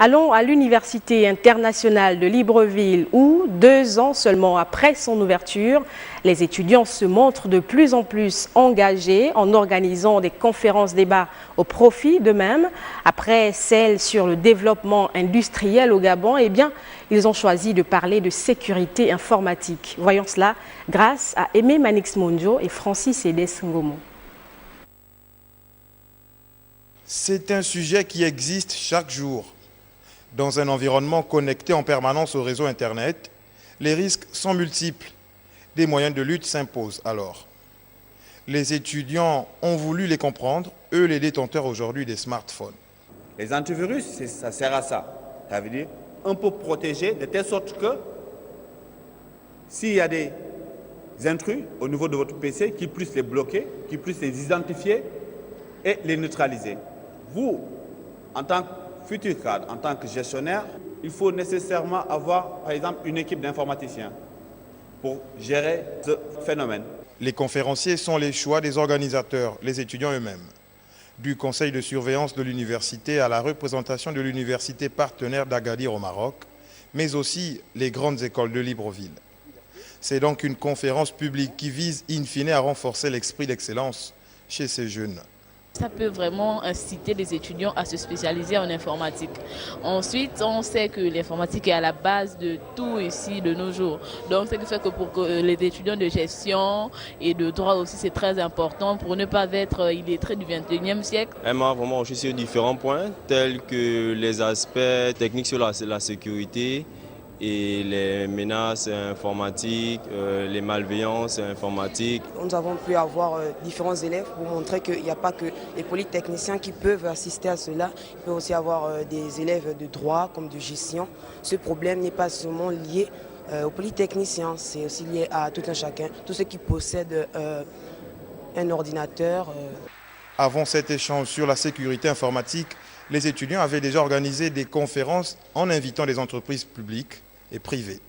Allons à l'Université internationale de Libreville où, 2 ans seulement après son ouverture, les étudiants se montrent de plus en plus engagés en organisant des conférences-débats au profit d'eux-mêmes. Après celle sur le développement industriel au Gabon, eh bien, ils ont choisi de parler de sécurité informatique. Voyons cela grâce à Aimé Manix Mondio et Francis Edes Ngomo. C'est un sujet qui existe chaque jour. Dans un environnement connecté en permanence au réseau Internet, les risques sont multiples. Des moyens de lutte s'imposent alors. Les étudiants ont voulu les comprendre, eux les détenteurs aujourd'hui des smartphones. Les antivirus, ça sert à ça. Ça veut dire un peu protéger de telle sorte que s'il y a des intrus au niveau de votre PC, qu'ils puissent les bloquer, qu'ils puissent les identifier et les neutraliser. Vous, en tant que futur cadre, en tant que gestionnaire, il faut nécessairement avoir, par exemple, une équipe d'informaticiens pour gérer ce phénomène. Les conférenciers sont les choix des organisateurs, les étudiants eux-mêmes. Du conseil de surveillance de l'université à la représentation de l'université partenaire d'Agadir au Maroc, mais aussi les grandes écoles de Libreville. C'est donc une conférence publique qui vise in fine à renforcer l'esprit d'excellence chez ces jeunes. Ça peut vraiment inciter les étudiants à se spécialiser en informatique. Ensuite, on sait que l'informatique est à la base de tout ici de nos jours. Donc, ce qui fait que pour les étudiants de gestion et de droit aussi, c'est très important pour ne pas être illettrés du 21e siècle. Elle m'a vraiment reçu sur différents points, tels que les aspects techniques sur la sécurité, et les menaces informatiques, les malveillances informatiques. Nous avons pu avoir différents élèves pour montrer qu'il n'y a pas que les polytechniciens qui peuvent assister à cela. Il peut aussi avoir des élèves de droit comme de gestion. Ce problème n'est pas seulement lié aux polytechniciens, c'est aussi lié à tout un chacun, tous ceux qui possèdent un ordinateur. Avant cet échange sur la sécurité informatique, les étudiants avaient déjà organisé des conférences en invitant des entreprises publiques et privées.